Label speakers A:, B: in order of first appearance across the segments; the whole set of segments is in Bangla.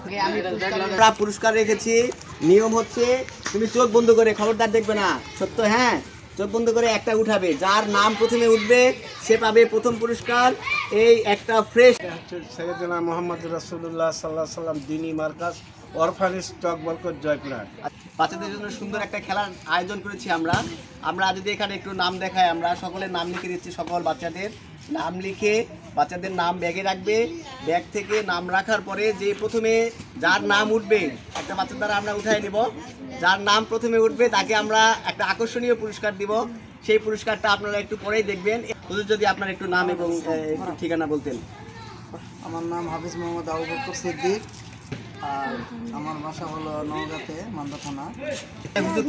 A: আমরা পুরস্কার রেখেছি। নিয়ম হচ্ছে তুমি চোখ বন্ধ করে, খবরদার দেখবে না, সত্য, হ্যাঁ, চোখ বন্ধ করে একটা উঠাবে, যার নাম প্রথমে উঠবে সে পাবে প্রথম পুরস্কার। এই একটা ফ্রেশ
B: সৈয়দনা মোহাম্মদ রাসূলুল্লাহ সাল্লাল্লাহু আলাইহি ওয়াসাল্লাম দিনী মার্কাজ অরফানেজ চক বরকত জয়পুরহাট।
A: বাচ্চাদের জন্য সুন্দর একটা খেলার আয়োজন করেছি আমরা যদি এখানে একটু নাম দেখাই, আমরা সকলের নাম লিখে দিচ্ছি। সকল বাচ্চাদের নাম লিখে বাচ্চাদের নাম ব্যাগে রাখবে। ব্যাগ থেকে নাম রাখার পরে যে প্রথমে যার নাম উঠবে, একটা বাচ্চার দ্বারা আমরা উঠাই নেব, যার নাম প্রথমে উঠবে তাকে আমরা একটা আকর্ষণীয় পুরস্কার দিব। সেই পুরস্কারটা আপনারা একটু পরেই দেখবেন। যদি আপনার একটু নাম এবং ঠিকানা বলতেন।
C: আমার নাম হাফিজ মোহাম্মদ আবু বকর সিদ্দিক, আর আমার বাসা হলো নওগাঁতে, মান্দা থানা।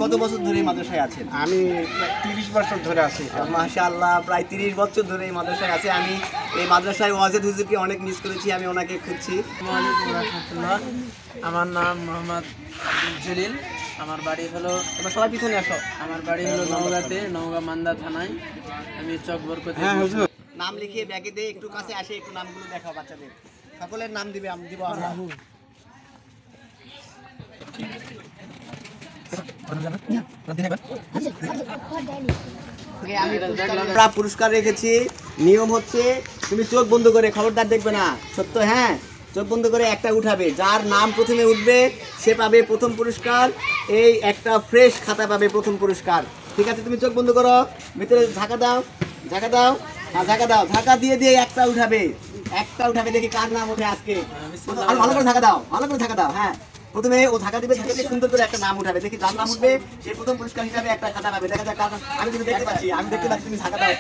A: কত বছর ধরে এই মাদ্রাসায় আছেন?
B: আমি প্রায় 30 বছর ধরে আছি।
A: মাশাআল্লাহ, প্রায় 30 বছর ধরে এই মাদ্রাসায় আছে। আমি এই মাদ্রাসায় ওয়াজেদ হুজুরকে অনেক মিস করেছি, আমি ওনাকে খুঁজছি।
C: আমার নাম মোহাম্মদ আব্দুল জলিল, আমার বাড়ি হলো,
A: সবাই পিছনে আসো।
C: আমার বাড়ি হলো নওগাঁতে, নওগাঁ মান্দা থানায়, আমি চক বরকতে।
A: নাম লিখে ব্যাগে দিয়ে একটু কাছে আসে, একটু নামগুলো দেখাও বাচ্চাদের। সকলের নাম দিবে, আমি দিব। আমরা পুরস্কার রেখেছি। নিয়ম হচ্ছে তুমি চোখ বন্ধ করে, খবরদার দেখবে না, সত্য, হ্যাঁ, চোখ বন্ধ করে একটা উঠাবে, যার নাম প্রথমে উঠবে সে পাবে প্রথম পুরস্কার। এই একটা ফ্রেশ খাতা পাবে প্রথম পুরস্কার। ঠিক আছে, তুমি চোখ বন্ধ করো, ভিতরে ঝাঁকা দাও, ঝাঁকা দাও, ঝাঁকা দাও, ঝাঁকা দিয়ে দিয়ে একটা উঠাবে, একটা উঠাবে। দেখি কার নাম ওঠে আজকে। ভালো করে ঝাঁকা দাও, ভালো করে ঝাঁকা দাও। হ্যাঁ, প্রথমে ও ঝাঁকা দিবে, ঝাঁকা দিয়ে সুন্দর করে একটা নাম উঠাবে। দেখি যার নাম উঠবে সে প্রথম পুরস্কার হিসাবে একটা খাতা পাবে। দেখা যাক, আমি তুমি দেখতে পাচ্ছি, তুমি ঝাঁকা দাও,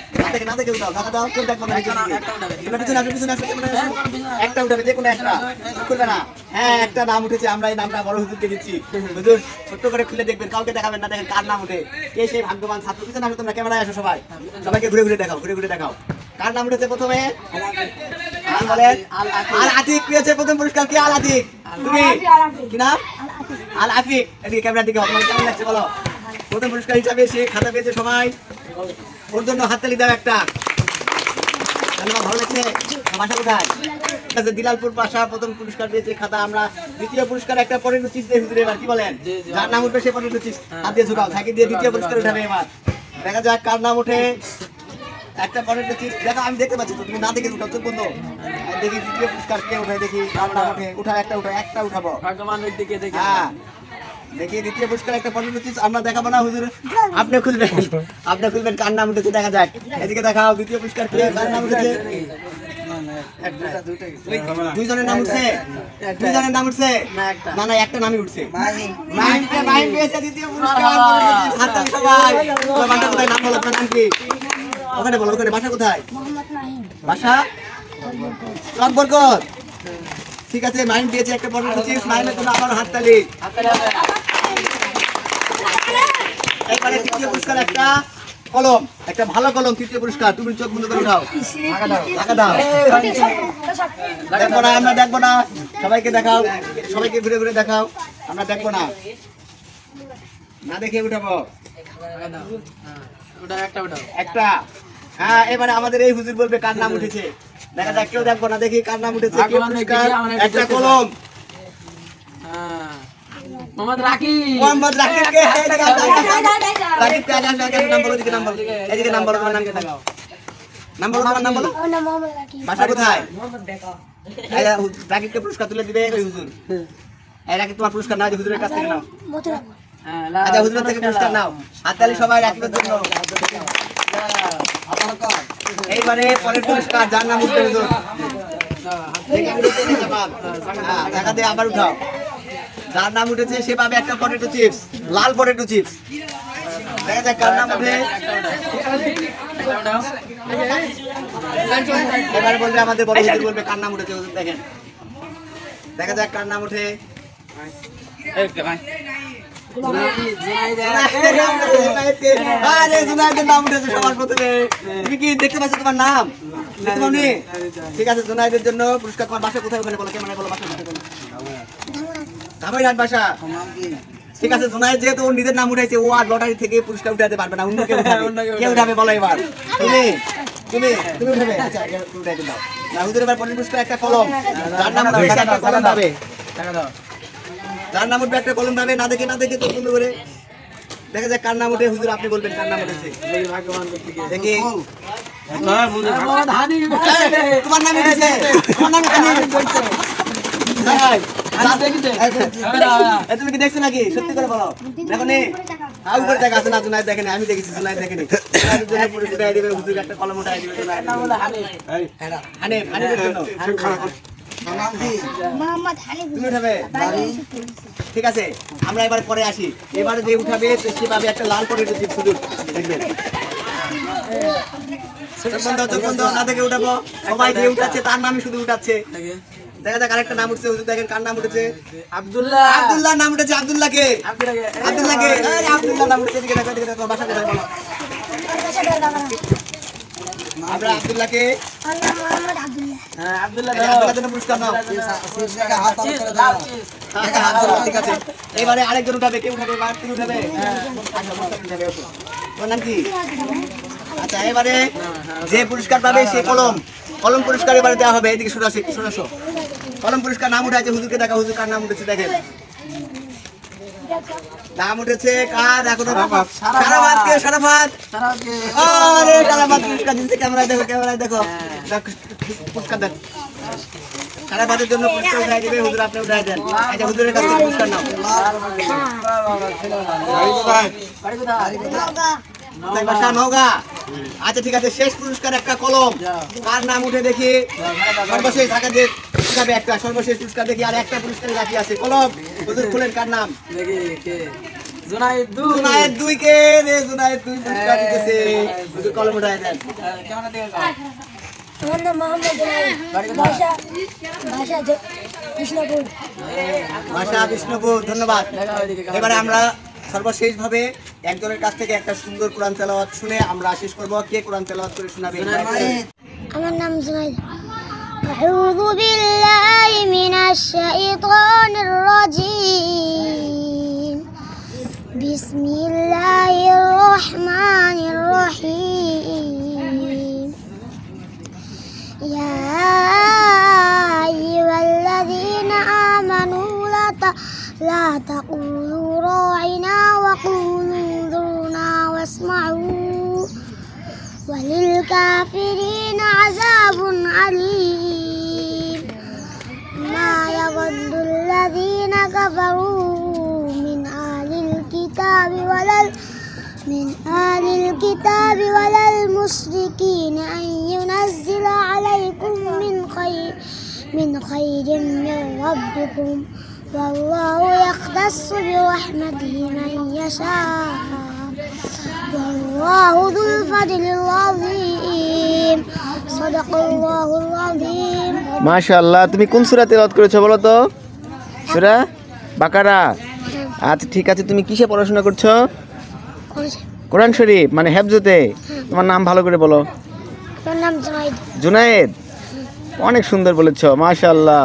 A: না দেখে উঠাও, ঝাঁকা দাও, কেউ দেখবো না, পিছনে আসো, পিছনে আসো, একটা উঠাবে, যে কোনো একটা করবে না। হ্যাঁ, একটা নাম উঠেছে, আমরা এই নামটা বড় হুজুরকে দিচ্ছি। হুজুর ছোট্ট করে খুলে দেখবেন, কাউকে দেখাবেন না, দেখেন কার নাম উঠে, কে সেই ভাগ্যবান ছাত্র। পিছনে আসো, তোমরা ক্যামেরায় আসো, সবাইকে ঘুরে ঘুরে দেখাও, ঘুরে ঘুরে দেখাও কার নাম উঠেছে প্রথমে। আল আতিক পেয়েছে প্রথম পুরস্কার। কি আল আতিক? তুমি কি নাম? আল আফিক। এদিকে ক্যামেরা দিকে, তোমার কেমন লাগছে বলো? প্রথম পুরস্কার হিসাবে সে খাতা পেয়েছে। সবাই ওর জন্য হাততালি দাও একটা। ভালো লাগছে? বাসা কোথায়? দিলালপুর বাসা প্রথম পুরস্কার পেয়েছে খাতা। আমরা দ্বিতীয় পুরস্কার একটা পটেটো চিপস দিয়ে হুজুর, এবার কি বলেন? যার নাম উঠবে সে পটেটো চিপস হাত দিয়ে ঝুঁকাও, থাকি দিয়ে দ্বিতীয় পুরস্কার উঠাবে। এবার দেখা যাক কার নাম ওঠে। একটা পটেটো চিপস দেখো, আমি দেখতে পাচ্ছি তো, তুমি না দেখে উঠাও, চোখ বন্ধ। দেখি দ্বিতীয় পুরস্কার কে উঠায়, দেখি কার নাম ওঠে। উঠা, একটা উঠা, একটা উঠাবো। হ্যাঁ, দেখি দ্বিতীয় পুরস্কার একটা পটেটো চিপস আমরা দেখাবো না হুজুর, আপনি খুলবেন, আপনি খুলবেন কার নাম উঠেছে। দেখা যাক, এদিকে দেখাও দ্বিতীয় পুরস্কার কে, কার নাম উঠেছে। দুইজনের নাম উঠছে, দুইজনের নাম উঠছে না, না একটা নামই উঠছে। মাহিম পেয়েছে দ্বিতীয় পুরস্কার। সবাই বাসা কোথায়? নাম বলো, আপনার নাম কি? ওখানে বলো, ওখানে বাসা কোথায়? বাসা চক বরকত। ঠিক আছে, মাহিম পেয়েছে একটা পটেটো চিপস। মাহিমের জন্য আবার হাততালি। এবারে তৃতীয় পুরস্কার একটা কলম, একটা ভালো কলম, তৃতীয় পুরস্কার। তুমি চোখ বন্ধ করে উঠাও, ঢাকা দাও। দেখবো না, আমরা দেখবো না, সবাইকে দেখাও, সবাইকে ঘুরে ঘুরে দেখাও, আমরা দেখবো না, না দেখে উঠাবো একটা। হ্যাঁ, এবারে আমাদের এই হুজুর বলবে কার নাম উঠেছে। দেখা যাক, কেউ দেখবো না, দেখি কার নাম উঠেছে। একটা কলম,
C: মোহাম্মদ রাকিব।
A: মোহাম্মদ রাকিবকে রাকিবকে আগে নাম বলো, এদিকে নাম বলো, এদিকে নাম বলো, তোমার নাম কি? দেখাও, নাম বলো, তোমার নাম বলো। বাসা কোথায়? রাকিবকে পুরস্কার তুলে দিবে ওই হুজুর। এই রাকিব, তোমার পুরস্কার নাও, হুজুরের কাছ থেকে নাও। আচ্ছা, হুজুরের থেকে পুরস্কার নাও। হাততালি সবাই রাকিবের জন্য। এইবারে পরের পুরস্কার, যার নাম উঠবে হুজুর, দেখা দিয়ে আবার উঠাও। যার নাম উঠেছে সে পাবে একটা পটেটো চিপস, লাল পটেটো চিপস। দেখা যাক কার নাম উঠে। এবারে বলবে আমাদের বড় হুজুর বলবে কার নাম উঠেছে। হুজুর দেখেন, দেখা যাক কার নাম উঠে। জুনায়েদের নাম উঠেছে সবার প্রথমে। তুমি কি দেখতে পাচ্ছ তোমার নাম? দেখতে পাওনি? ঠিক আছে, জুনায়েদের জন্য পুরস্কার। তোমার বাসা কোথায়? ওখানে বলো, কেমন বলো বাসা? ধামাইহাট বাসা। ঠিক আছে, জুনায়েদ যেহেতু ওর নিজের নাম উঠাইছে, ও আর লটারি থেকে পুরস্কার উঠাতে পারবে না, অন্য কেউ উঠাবে। কে উঠাবে বলো এবার? তুমি তুমি তুমি উঠাবে? আচ্ছা, উঠাই দাও না হুজুর। এবার পুরস্কার একটা কলম, যার নাম উঠেছে একটা কলম পাবে। যার নাম উঠবে একটা কলম পাবে, না দেখে চোখ বন্ধ করে দেখা যায় কার নাম উঠে। হুজুর আপনি বলবেন কার নাম উঠেছে। দেখি তোমার নাম উঠেছে, তোমার নাম উঠেছে। তুমি কি দেখছো নাকি? সত্যি করে বলো। দেখো নি আউ করে দেখা আছে না? জুনায়েদ দেখেনি, আমি দেখেছি। জুনায়েদ দেখেনি। পুরস্কার দিবে হুজুর, একটা কলম উঠাই দিবে। হানিফের জন্য তুমি উঠাবে। ঠিক আছে, আমরা এবার পরে আসি। এবারে যে উঠাবে সে পাবে একটা লাল পরের সুযোগ। দেখবেন চোখ বন্ধ না দেখে উঠাবো। সবাই যে উঠাচ্ছে তার নামই শুধু উঠাচ্ছে। দেখা যাক আরেকটা নাম উঠছে। হুজুর দেখেন কার নাম উঠেছে। আব্দুল্লাহ নাম উঠেছে। আব্দুল্লাহকে আব্দুল্লাহ নাম উঠেছে। এদিকে দেখো, এদিকে দেখো। বাসা কোথায় বলো? আমরা আব্দুল্লাহকে আব্দুল্লাহ জন্য পুরস্কার নাও। ঠিক আছে, এবারে আরেকজন উঠাবে। কে উঠাবে? এবার তুমি উঠাবে। তোমার নাম কি? আচ্ছা, এবারে যে পুরস্কার পাবে সে কলম পুরস্কার এবারে দেওয়া হবে। এদিকে সরে আসো, একটু সরে আসো। কলম পুরস্কার নাম উঠেছে। হুজুরকে দেখা। হুজুর কার নাম উঠেছে দেখেন। নাম উঠেছে কার? এখনো সারাফাতকে। সারাফাত। আরে সারাফাত পুরস্কার দিচ্ছে। ক্যামেরায় দেখো, ক্যামেরায় দেখো। পুরস্কার দেন। সারাফাতের জন্য পুরস্কার উঠাই দিবে। হুজুর আপনি উঠাই দেন। আচ্ছা, হুজুরের কাছে পুরস্কার নাও। নওগাঁ। আচ্ছা ঠিক আছে, শেষ পুরস্কার একটা কলম। কার নাম উঠে দেখি। সর্বশেষ ঢাকা যে উঠাবে একটা সর্বশেষ পুরস্কার দেখি। আর একটা পুরস্কার বাকি আছে। কলম হুজুর খুলেন। কার নাম? জুনায়েদ 2 কে রে। জুনায়েদ 2 পুরস্কার দিতেছে। হুজুর কলম উঠায় দেন।
D: আমার নাম মোহাম্মদ জুনায়েদ।
A: ভাষা বিষ্ণুপুর। ধন্যবাদ। এবারে আমরা সর্বশেষ ভাবে একজনের কাছ থেকে একটা সুন্দর কোরআন তেলাওয়াত শুনে আমরা শেষ করব। কে কোরআন তেলাওয়াত করে শোনাবে?
D: আমার নাম জুনায়েদ। أعوذ بالله من الشيطان الرجيم. بسم الله الرحمن الرحيم. يا أيها الذين آمنوا لا تقولوا راعنا وقولوا انظرنا واسمعوا وللكافرين عذاب عليم. ما يود الذين كفروا من أهل الكتاب ولا المشركين أن ينزل عليكم من خير من ربكم والله يختص برحمته من يشاء والله ذو الفضل العظيم. صدق الله العظيم.
A: মাশাআল্লাহ। তুমি কোন সূরা তেলাওয়াত করেছো বলো তো? সূরা বাকারা। আচ্ছা ঠিক আছে, তুমি কিসে পড়াশোনা করছো? কোরআন শরীফ, মানে হেফজতে। তোমার নাম ভালো করে বলো।
D: আমার নাম জুনায়েদ।
A: জুনায়েদ, অনেক সুন্দর বলেছো। মাশাআল্লাহ।